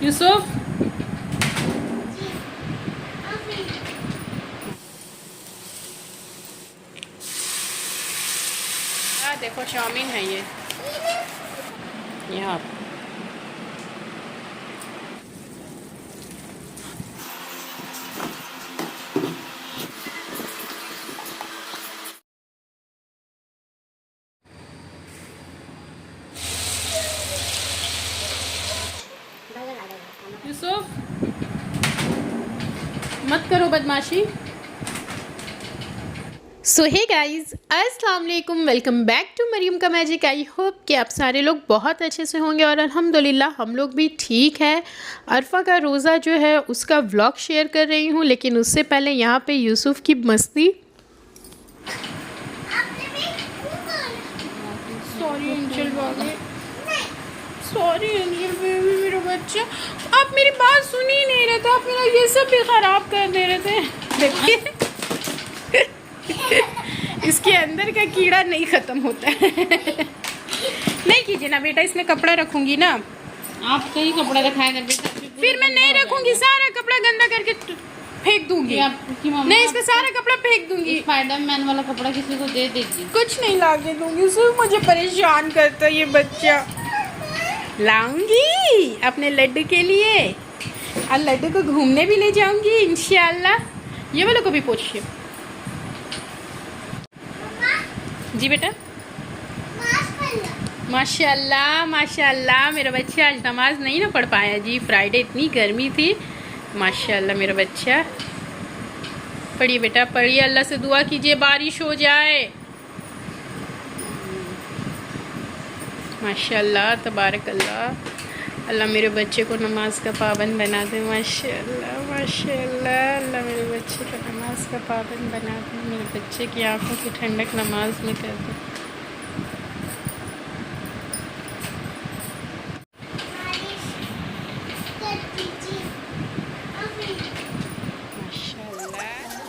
यूसुफ देखो चाउमीन है ये यहाँ यूसुफ मत करो बदमाशी। सो हे गाइज़, अस्सलाम वालेकुम, वेलकम बैक टू मरियम का मैजिक। आई होप कि आप सारे लोग बहुत अच्छे से होंगे और अल्हम्दुलिल्लाह हम लोग भी ठीक है। अरफा का रोज़ा जो है उसका व्लॉग शेयर कर रही हूँ, लेकिन उससे पहले यहाँ पे यूसुफ की मस्ती। सॉरी एंजल बाबी, सॉरी एंजल बेबी, मेरा बच्चा, आप मेरी बात सुन ही नहीं रहे थे, आप मेरा ये सब भी ख़राब कर दे रहे थे। देखिए इसके अंदर का कीड़ा नहीं ख़त्म होता है। नहीं कीजिए ना बेटा, इसमें कपड़ा रखूंगी ना। आप कहीं कपड़ा रखाया कर बेटा, फिर मैं नहीं रखूंगी, सारा कपड़ा गंदा करके फेंक दूंगी। आपकी मम्मा नहीं, इसका सारा कपड़ा फेंक दूंगी। स्पाइडरमैन वाला कपड़ा किसी को दे दीजिए। कुछ नहीं लाके दूंगी, सिर्फ मुझे परेशान करता है ये बच्चा। लाऊंगी अपने लड्डू के लिए और लड्डू को घूमने भी ले जाऊंगी इंशाल्लाह। ये वालों को भी पूछिए जी बेटा। माशाल्लाह माशाल्लाह, मेरा बच्चा आज नमाज नहीं ना पढ़ पाया जी, फ्राइडे इतनी गर्मी थी। माशाल्लाह मेरा बच्चा, पढ़िए बेटा पढ़िए, अल्लाह से दुआ कीजिए बारिश हो जाए। माशाल्लाह तबारक अल्लाह, अल्लाह मेरे बच्चे को नमाज का पाबंद बना दे। माशाल्लाह माशाल्लाह, अल्लाह मेरे बच्चे को नमाज का पाबंद बना दे, मेरे बच्चे की आंखों की ठंडक नमाज में कर दे।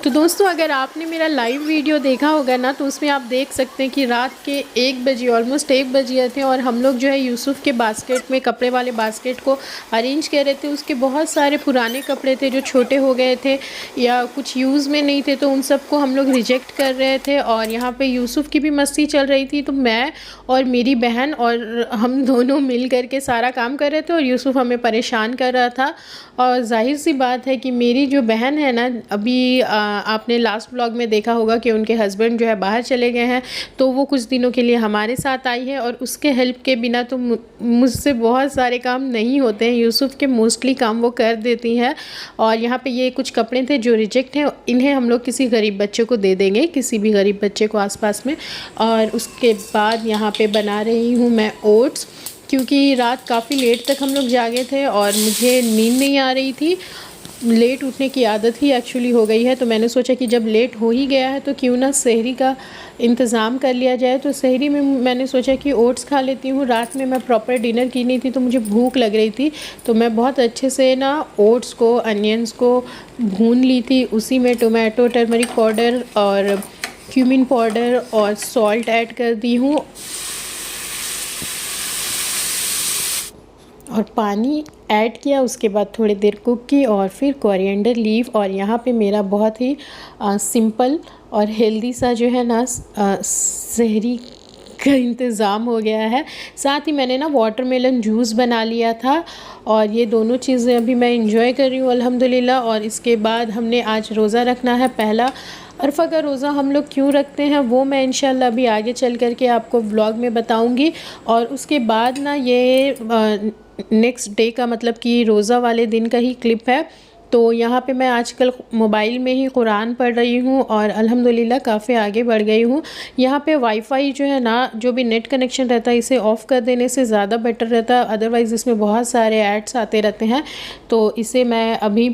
तो दोस्तों, अगर आपने मेरा लाइव वीडियो देखा होगा ना, तो उसमें आप देख सकते हैं कि रात के 1 बजे, ऑलमोस्ट 1 बजे थे और हम लोग जो है यूसुफ के बास्केट में, कपड़े वाले बास्केट को अरेंज कर रहे थे। उसके बहुत सारे पुराने कपड़े थे जो छोटे हो गए थे या कुछ यूज़ में नहीं थे, तो उन सबको हम लोग रिजेक्ट कर रहे थे। और यहाँ पे यूसुफ की भी मस्ती चल रही थी, तो मैं और मेरी बहन और हम दोनों मिल कर के सारा काम कर रहे थे और यूसुफ हमें परेशान कर रहा था। और जाहिर सी बात है कि मेरी जो बहन है ना, अभी आपने लास्ट व्लॉग में देखा होगा कि उनके हस्बैंड जो है बाहर चले गए हैं, तो वो कुछ दिनों के लिए हमारे साथ आई है और उसके हेल्प के बिना तो मुझसे बहुत सारे काम नहीं होते हैं। यूसुफ के मोस्टली काम वो कर देती हैं। और यहाँ पे ये कुछ कपड़े थे जो रिजेक्ट हैं, इन्हें हम लोग किसी गरीब बच्चे को दे देंगे, किसी भी गरीब बच्चे को आसपास में। और उसके बाद यहाँ पे बना रही हूँ मैं ओट्स, क्योंकि रात काफ़ी लेट तक हम लोग जागे थे और मुझे नींद नहीं आ रही थी। लेट उठने की आदत ही एक्चुअली हो गई है, तो मैंने सोचा कि जब लेट हो ही गया है तो क्यों ना सहरी का इंतज़ाम कर लिया जाए। तो सहरी में मैंने सोचा कि ओट्स खा लेती हूँ। रात में मैं प्रॉपर डिनर की नहीं थी, तो मुझे भूख लग रही थी, तो मैं बहुत अच्छे से ना ओट्स को, अनियंस को भून ली थी। उसी में टोमेटो, टर्मरिक पाउडर और क्यूमिन पाउडर और सॉल्ट ऐड कर दी हूँ और पानी ऐड किया। उसके बाद थोड़ी देर कुक की और फिर कोरिएंडर लीव। और यहाँ पे मेरा बहुत ही सिंपल और हेल्दी सा जो है ना सहरी का इंतज़ाम हो गया है। साथ ही मैंने ना वाटरमेलन जूस बना लिया था और ये दोनों चीज़ें अभी मैं इंजॉय कर रही हूँ अल्हम्दुलिल्लाह। और इसके बाद हमने आज रोज़ा रखना है पहला। अरफा का रोज़ा हम लोग क्यों रखते हैं वो मैं इंशाल्लाह अभी आगे चल कर के आपको व्लॉग में बताऊंगी। और उसके बाद ना ये नेक्स्ट डे का, मतलब कि रोज़ा वाले दिन का ही क्लिप है। तो यहाँ पे मैं आजकल मोबाइल में ही कुरान पढ़ रही हूँ और अल्हम्दुलिल्लाह काफ़ी आगे बढ़ गई हूँ। यहाँ पे वाईफाई जो है ना, जो भी नेट कनेक्शन रहता है, इसे ऑफ़ कर देने से ज़्यादा बेटर रहता है, अदरवाइज़ इसमें बहुत सारे ऐड्स आते रहते हैं। तो इसे मैं अभी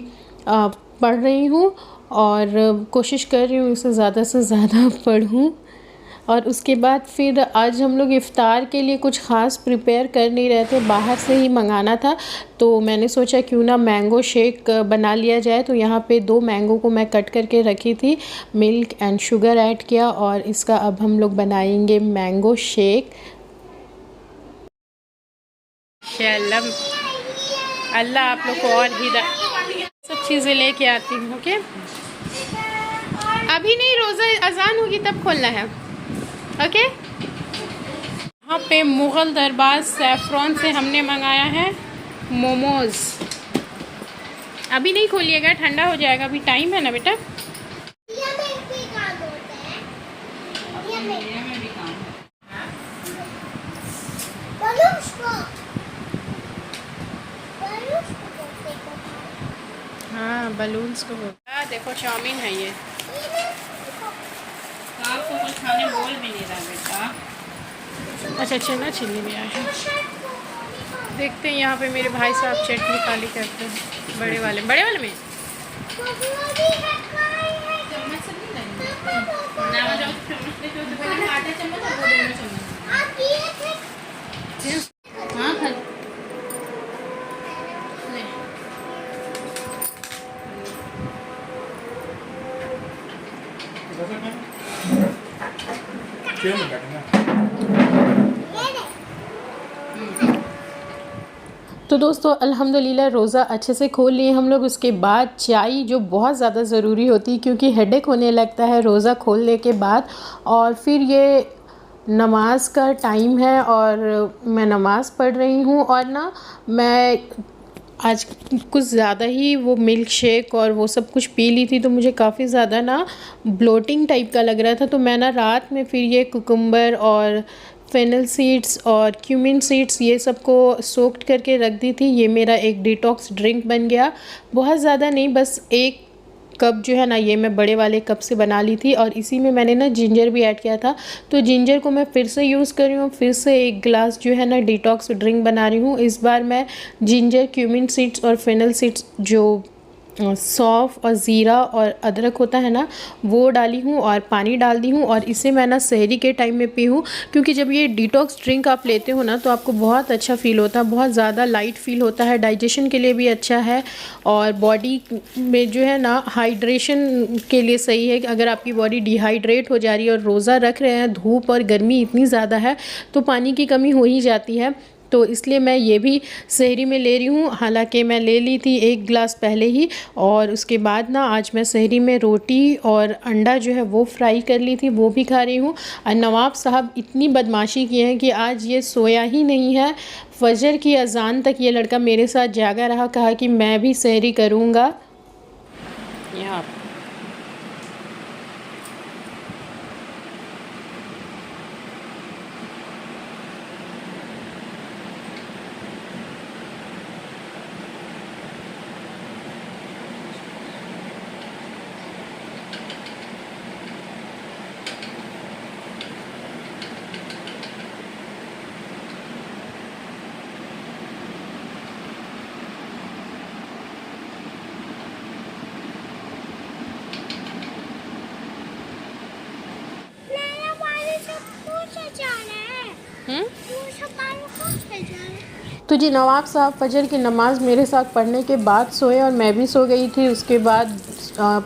पढ़ रही हूँ और कोशिश कर रही हूँ इसे ज़्यादा से ज़्यादा पढ़ूँ। और उसके बाद फिर आज हम लोग इफ़्तार के लिए कुछ ख़ास प्रिपेयर कर नहीं रहे थे, बाहर से ही मंगाना था। तो मैंने सोचा क्यों ना मैंगो शेक बना लिया जाए। तो यहाँ पे 2 मैंगो को मैं कट करके रखी थी, मिल्क एंड शुगर ऐड किया और इसका अब हम लोग बनाएंगे मैंगो शेक। अल्लाह आप लोग को और हिदायत सब चीज़ें लेके आती हूँ। ओके, अभी नहीं, रोज़ा अजान होगी तब खोलना है। ओके, यहाँ पे मुग़ल दरबार सैफ़रॉन से हमने मंगाया है मोमोज़। अभी नहीं खोलिएगा, ठंडा हो जाएगा, अभी टाइम है ना बेटा। हाँ, बलून्स को देखो, चाउमीन है ये। आपको कुछ खाने बोल भी नहीं रहा बेटा। अच्छा, चना चिल्ली भी आया है। देखते हैं यहाँ पे मेरे भाई साहब चटनी काली करते हैं, बड़े वाले में। तो दोस्तों अल्हम्दुलिल्लाह रोज़ा अच्छे से खोल लिए हम लोग। उसके बाद चाय जो बहुत ज़्यादा ज़रूरी होती है, क्योंकि हेडेक होने लगता है रोज़ा खोलने के बाद। और फिर ये नमाज का टाइम है और मैं नमाज़ पढ़ रही हूँ। और ना मैं आज कुछ ज़्यादा ही वो मिल्क शेक और वो सब कुछ पी ली थी, तो मुझे काफ़ी ज़्यादा ना ब्लोटिंग टाइप का लग रहा था। तो मैं ना रात में फिर ये कुकुम्बर और फेनल सीड्स और क्यूमिन सीड्स ये सब को सोक्ड करके रख दी थी। ये मेरा एक डिटॉक्स ड्रिंक बन गया। बहुत ज़्यादा नहीं, बस 1 कप जो है ना, ये मैं बड़े वाले कप से बना ली थी। और इसी में मैंने ना जिंजर भी ऐड किया था, तो जिंजर को मैं फिर से यूज़ कर रही हूँ। फिर से 1 गिलास जो है ना डिटॉक्स ड्रिंक बना रही हूँ। इस बार मैं जिंजर, क्यूमिन सीड्स और फेनल सीड्स, जो सौंफ और ज़ीरा और अदरक होता है ना, वो डाली हूँ और पानी डाल दी हूँ। और इसे मैं ना सहरी के टाइम में पी हूँ, क्योंकि जब ये डिटॉक्स ड्रिंक आप लेते हो ना, तो आपको बहुत अच्छा फ़ील होता है, बहुत ज़्यादा लाइट फील होता है। डाइजेशन के लिए भी अच्छा है और बॉडी में जो है ना हाइड्रेशन के लिए सही है। कि अगर आपकी बॉडी डिहाइड्रेट हो जा रही है और रोज़ा रख रहे हैं, धूप और गर्मी इतनी ज़्यादा है, तो पानी की कमी हो ही जाती है। तो इसलिए मैं ये भी सहरी में ले रही हूँ। हालांकि मैं ले ली थी 1 गिलास पहले ही। और उसके बाद ना आज मैं सहरी में रोटी और अंडा जो है वो फ्राई कर ली थी, वो भी खा रही हूँ। और नवाब साहब इतनी बदमाशी किए हैं कि आज ये सोया ही नहीं है। फजर की अजान तक ये लड़का मेरे साथ जागा रहा, कहा कि मैं भी सहरी करूँगा। यहाँ तो जी नवाब साहब फजर की नमाज़ मेरे साथ पढ़ने के बाद सोए और मैं भी सो गई थी। उसके बाद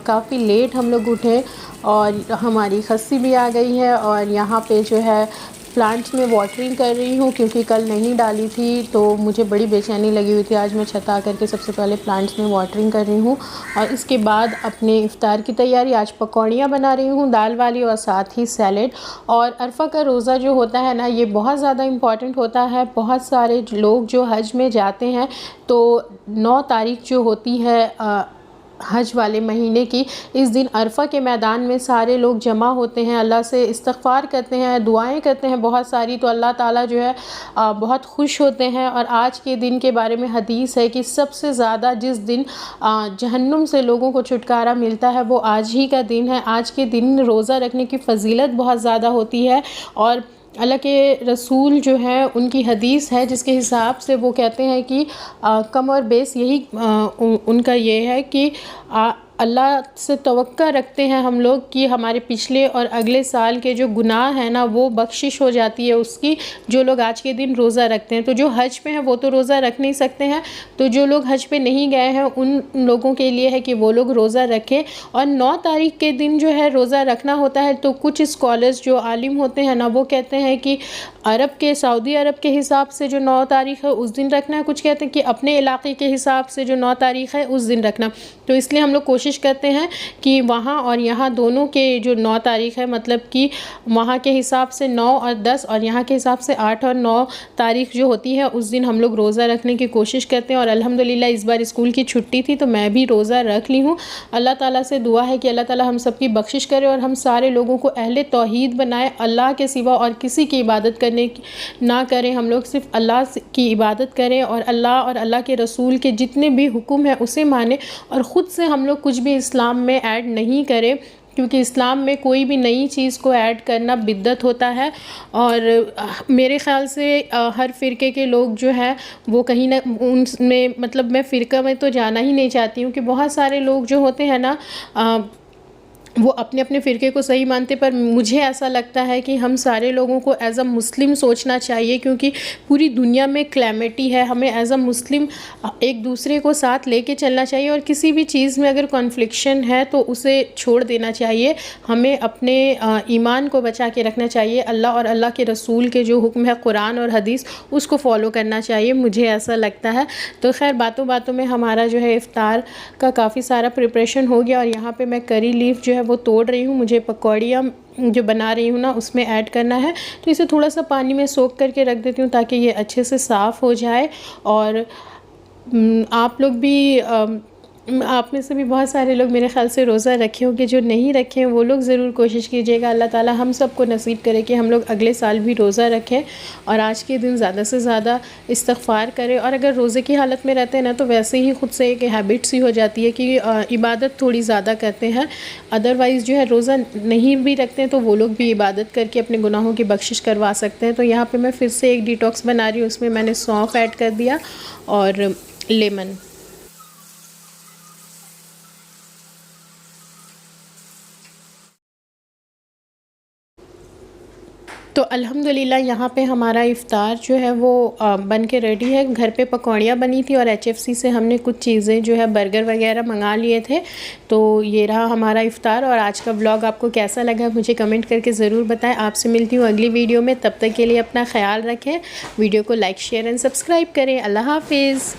काफ़ी लेट हम लोग उठे और हमारी खस्सी भी आ गई है। और यहाँ पे जो है प्लांट्स में वाटरिंग कर रही हूँ, क्योंकि कल नहीं डाली थी तो मुझे बड़ी बेचैनी लगी हुई थी। आज मैं छत आ करके सबसे पहले प्लांट्स में वाटरिंग कर रही हूँ। और इसके बाद अपने इफ़्तार की तैयारी, आज पकौड़ियाँ बना रही हूँ दाल वाली और साथ ही सैलेड। और अरफा का रोज़ा जो होता है ना, ये बहुत ज़्यादा इम्पॉर्टेंट होता है। बहुत सारे लोग जो हज में जाते हैं, तो 9 तारीख जो होती है हज वाले महीने की, इस दिन अरफा के मैदान में सारे लोग जमा होते हैं, अल्लाह से इस्तग़फ़ार करते हैं, दुआएं करते हैं बहुत सारी। तो अल्लाह ताला जो है बहुत खुश होते हैं। और आज के दिन के बारे में हदीस है कि सबसे ज़्यादा जिस दिन जहन्नुम से लोगों को छुटकारा मिलता है, वो आज ही का दिन है। आज के दिन रोज़ा रखने की फ़जीलत बहुत ज़्यादा होती है। और अल्लाह के रसूल जो है, उनकी हदीस है जिसके हिसाब से वो कहते हैं कि कम और बेस यही उनका ये है कि अल्लाह से तवक्का रखते हैं हम लोग कि हमारे पिछले और अगले साल के जो गुनाह हैं ना वो बख्शिश हो जाती है उसकी, जो लोग आज के दिन रोज़ा रखते हैं। तो जो हज पे हैं वो तो रोज़ा रख नहीं सकते हैं, तो जो लोग हज पे नहीं गए हैं उन लोगों के लिए है कि वो लोग रोज़ा रखें। और 9 तारीख़ के दिन जो है रोज़ा रखना होता है। तो कुछ स्कॉलर्स जो आलिम होते हैं ना वो कहते हैं कि सऊदी अरब के हिसाब से जो 9 तारीख़ है उस दिन रखना है, कुछ कहते हैं कि अपने इलाके के हिसाब से जो 9 तारीख़ है उस दिन रखना। तो इसलिए हम लोग कोशिश करते हैं कि वहाँ और यहाँ दोनों के जो 9 तारीख़ है, मतलब कि वहाँ के हिसाब से 9 और 10 और यहाँ के हिसाब से 8 और 9 तारीख़ जो होती है उस दिन हम लोग रोज़ा रखने की कोशिश करते हैं। और अल्हम्दुलिल्लाह इस बार स्कूल की छुट्टी थी तो मैं भी रोज़ा रख ली हूँ। अल्लाह ताला से दुआ है कि अल्लाह ताला हम सब की बख्शिश करे और हम सारे लोगों को अहले तौहीद बनाए, अल्लाह के सिवा और किसी की इबादत करने ना करें। हम लोग सिर्फ अल्लाह की इबादत करें और अल्लाह के रसूल के जितने भी हुक्म हैं उसे माने, और ख़ुद से हम लोग कुछ भी इस्लाम में ऐड नहीं करें, क्योंकि इस्लाम में कोई भी नई चीज़ को ऐड करना बिद्दत होता है। और मेरे ख़्याल से हर फ़िरके के लोग जो हैं वो कहीं ना उनमें, मतलब मैं फ़िरका में तो जाना ही नहीं चाहती हूँ कि बहुत सारे लोग जो होते हैं ना वो अपने अपने फ़िरके को सही मानते, पर मुझे ऐसा लगता है कि हम सारे लोगों को एज़ अ मुस्लिम सोचना चाहिए, क्योंकि पूरी दुनिया में क्लैमिटी है। हमें एज़ अ मुस्लिम एक दूसरे को साथ लेके चलना चाहिए, और किसी भी चीज़ में अगर कॉन्फ्लिक्शन है तो उसे छोड़ देना चाहिए। हमें अपने ईमान को बचा के रखना चाहिए। अल्लाह और अल्लाह के रसूल के जो हुक्म है कुरान और हदीस उसको फ़ॉलो करना चाहिए, मुझे ऐसा लगता है। तो खैर बातों बातों में हमारा जो है इफ़्तार का काफ़ी सारा प्रिपरेशन हो गया, और यहाँ पे मैं करी लीफ जो है वो तोड़ रही हूँ। मुझे पकौड़ियाँ जो बना रही हूँ ना उसमें ऐड करना है, तो इसे थोड़ा सा पानी में सोख करके रख देती हूँ ताकि ये अच्छे से साफ़ हो जाए। और आप लोग भी आप में से भी बहुत सारे लोग मेरे ख़्याल से रोज़ा रखे होंगे, जो नहीं रखे हैं वो लोग ज़रूर कोशिश कीजिएगा। अल्लाह ताला हम सबको नसीब करे कि हम लोग अगले साल भी रोज़ा रखें और आज के दिन ज़्यादा से ज़्यादा इस्तग़फ़ार करें। और अगर रोज़े की हालत में रहते हैं ना तो वैसे ही ख़ुद से एक हैबिट सी हो जाती है कि इबादत थोड़ी ज़्यादा करते हैं। अदरवाइज़ जो है रोज़ा नहीं भी रखते हैं तो वो लोग भी इबादत करके अपने गुनाहों की बख्शिश करवा सकते हैं। तो यहाँ पर मैं फिर से एक डिटॉक्स बना रही हूँ, उसमें मैंने सौंफ ऐड कर दिया और लेमन। तो अल्हम्दुलिल्लाह यहाँ पे हमारा इफ़्तार जो है वो बन के रेडी है। घर पे पकौड़ियाँ बनी थी और HFC से हमने कुछ चीज़ें जो है बर्गर वगैरह मंगा लिए थे। तो ये रहा हमारा इफ़्तार। और आज का व्लॉग आपको कैसा लगा मुझे कमेंट करके ज़रूर बताएं। आपसे मिलती हूँ अगली वीडियो में, तब तक के लिए अपना ख्याल रखें। वीडियो को लाइक शेयर एंड सब्सक्राइब करें। अल्लाह हाफ़िज़।